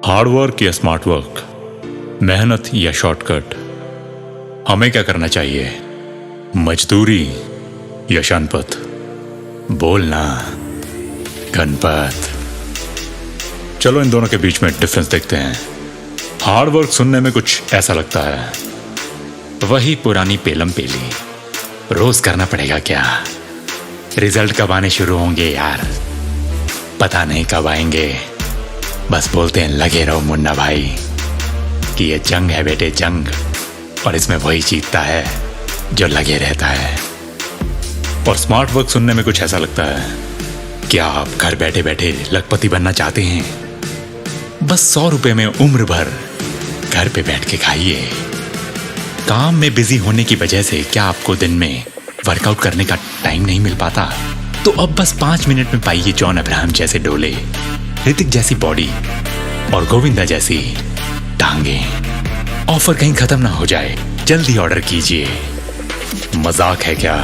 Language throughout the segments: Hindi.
हार्ड वर्क या स्मार्ट वर्क, मेहनत या शॉर्टकट, हमें क्या करना चाहिए? मजदूरी या शनपथ? बोलना गणपत। चलो इन दोनों के बीच में डिफरेंस देखते हैं। हार्ड वर्क सुनने में कुछ ऐसा लगता है, वही पुरानी पेलम पेली, रोज करना पड़ेगा क्या? रिजल्ट कब आने शुरू होंगे यार, पता नहीं कब आएंगे, बस बोलते हैं लगे रहो मुन्ना भाई कि ये जंग है बेटे, जंग, और इसमें वही जीतता है जो लगे रहता है। और स्मार्ट वर्क सुनने में कुछ ऐसा लगता है, क्या आप घर बैठे बैठे लखपति बनना चाहते हैं? बस 100 रुपए में उम्र भर घर पे बैठ के खाइए। काम में बिजी होने की वजह से क्या आपको दिन में वर्कआउट करने का टाइम नहीं मिल पाता? तो अब बस 5 मिनट में पाइए जॉन अब्राहम जैसे डोले, ऋतिक जैसी बॉडी और गोविंदा जैसी टांगे। ऑफर कहीं खत्म ना हो जाए, जल्दी ऑर्डर कीजिए। मजाक है क्या?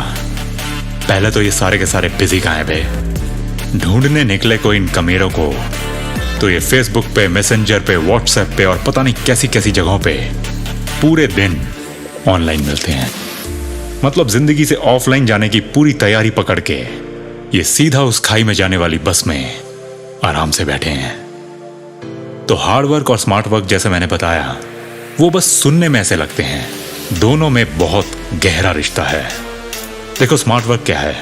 पहले तो ये सारे के सारे बिजी कहाँ हैं बे? ढूंढने निकले को इन कमीरों को तो ये फेसबुक पे, मैसेंजर पे, व्हाट्सएप पे और पता नहीं कैसी कैसी जगहों पे पूरे दिन ऑनलाइन मिलते हैं। मतलब जिंदगी से ऑफलाइन जाने की पूरी तैयारी पकड़ के ये सीधा उस खाई में जाने वाली बस में आराम से बैठे हैं। तो हार्ड वर्क और स्मार्ट वर्क, जैसे मैंने बताया, वो बस सुनने में ऐसे लगते हैं, दोनों में बहुत गहरा रिश्ता है। देखो स्मार्ट वर्क क्या है?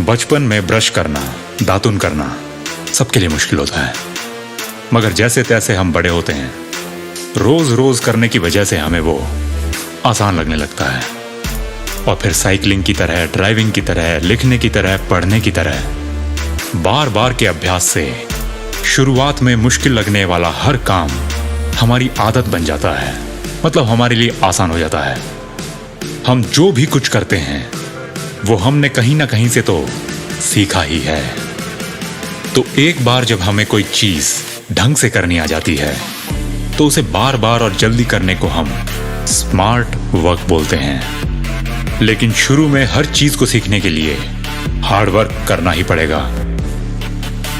बचपन में ब्रश करना, दातुन करना सबके लिए मुश्किल होता है, मगर जैसे तैसे हम बड़े होते हैं, रोज रोज करने की वजह से हमें वो आसान लगने लगता है। और फिर साइकिलिंग की तरह, ड्राइविंग की तरह, लिखने की तरह, पढ़ने की तरह बार बार के अभ्यास से शुरुआत में मुश्किल लगने वाला हर काम हमारी आदत बन जाता है। मतलब हमारे लिए आसान हो जाता है। हम जो भी कुछ करते हैं वो हमने कहीं ना कहीं से तो सीखा ही है। तो एक बार जब हमें कोई चीज ढंग से करनी आ जाती है तो उसे बार बार और जल्दी करने को हम स्मार्ट वर्क बोलते हैं। लेकिन शुरू में हर चीज को सीखने के लिए हार्ड वर्क करना ही पड़ेगा।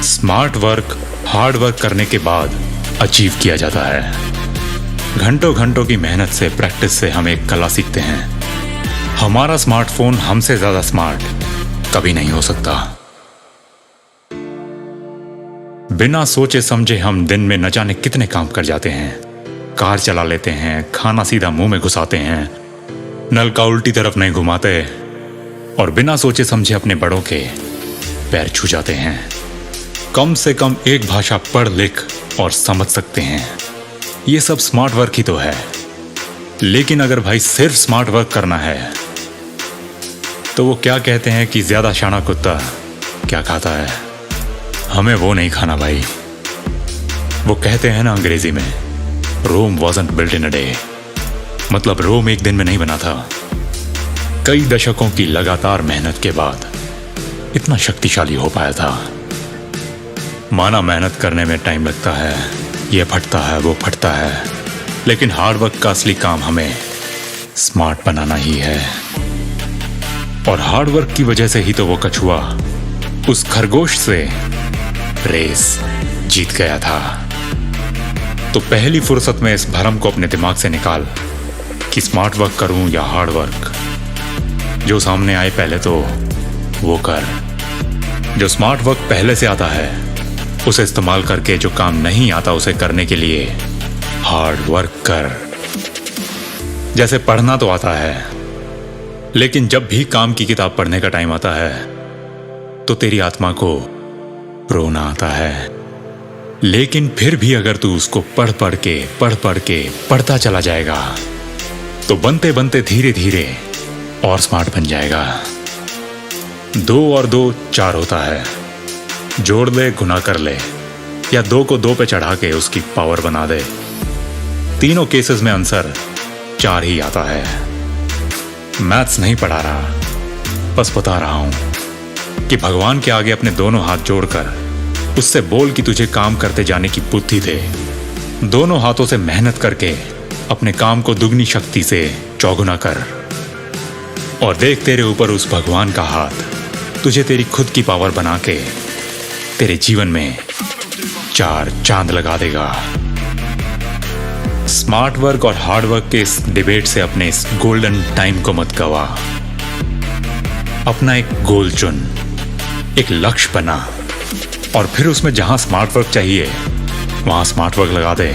स्मार्ट वर्क हार्ड वर्क करने के बाद अचीव किया जाता है। घंटों घंटों की मेहनत से, प्रैक्टिस से हम एक कला सीखते हैं। हमारा स्मार्टफोन हमसे ज्यादा स्मार्ट कभी नहीं हो सकता। बिना सोचे समझे हम दिन में न जाने कितने काम कर जाते हैं। कार चला लेते हैं, खाना सीधा मुंह में घुसाते हैं, नल का उल्टी तरफ नहीं घुमाते और बिना सोचे समझे अपने बड़ों के पैर छू जाते हैं। कम से कम एक भाषा पढ़ लिख और समझ सकते हैं। ये सब स्मार्ट वर्क ही तो है। लेकिन अगर भाई सिर्फ स्मार्ट वर्क करना है तो वो क्या कहते हैं कि ज्यादा शाना कुत्ता क्या खाता है? हमें वो नहीं खाना भाई। वो कहते हैं ना अंग्रेजी में, Rome wasn't built in a day. मतलब रोम एक दिन में नहीं बना था, कई दशकों की लगातार मेहनत के बाद इतना शक्तिशाली हो पाया था। माना मेहनत करने में टाइम लगता है, ये फटता है, वो फटता है, लेकिन हार्ड वर्क का असली काम हमें स्मार्ट बनाना ही है। और हार्ड वर्क की वजह से ही तो वो कछुआ उस खरगोश से रेस जीत गया था। तो पहली फुर्सत में इस भरम को अपने दिमाग से निकाल कि स्मार्ट वर्क करूं या हार्ड वर्क। जो सामने आए पहले तो वो कर। जो स्मार्ट वर्क पहले से आता है उसे इस्तेमाल करके, जो काम नहीं आता उसे करने के लिए हार्ड वर्क कर। जैसे पढ़ना तो आता है, लेकिन जब भी काम की किताब पढ़ने का टाइम आता है तो तेरी आत्मा को रोना आता है। लेकिन फिर भी अगर तू उसको पढ़ पढ़ के पढ़ता चला जाएगा तो बनते बनते धीरे धीरे और स्मार्ट बन जाएगा। 2 और 2 4 होता है। जोड़ ले, गुना कर ले, या 2 को 2 पे चढ़ा के उसकी पावर बना दे। तीनों केसेस में आंसर 4 ही आता है। मैथ्स नहीं पढ़ा रहा, बस बता रहा हूं कि भगवान के आगे अपने दोनों हाथ जोड़कर उससे बोल कि तुझे काम करते जाने की बुद्धि दे। दोनों हाथों से मेहनत करके अपने काम को दुगनी शक्ति से चौगुना कर, और देख तेरे ऊपर उस भगवान का हाथ तुझे तेरी खुद की पावर बना के तेरे जीवन में 4 चांद लगा देगा। स्मार्ट वर्क और हार्ड वर्क के इस डिबेट से अपने इस गोल्डन टाइम को मत गवा। अपना एक गोल चुन, एक लक्ष्य बना और फिर उसमें जहां स्मार्ट वर्क चाहिए वहां स्मार्ट वर्क लगा दे।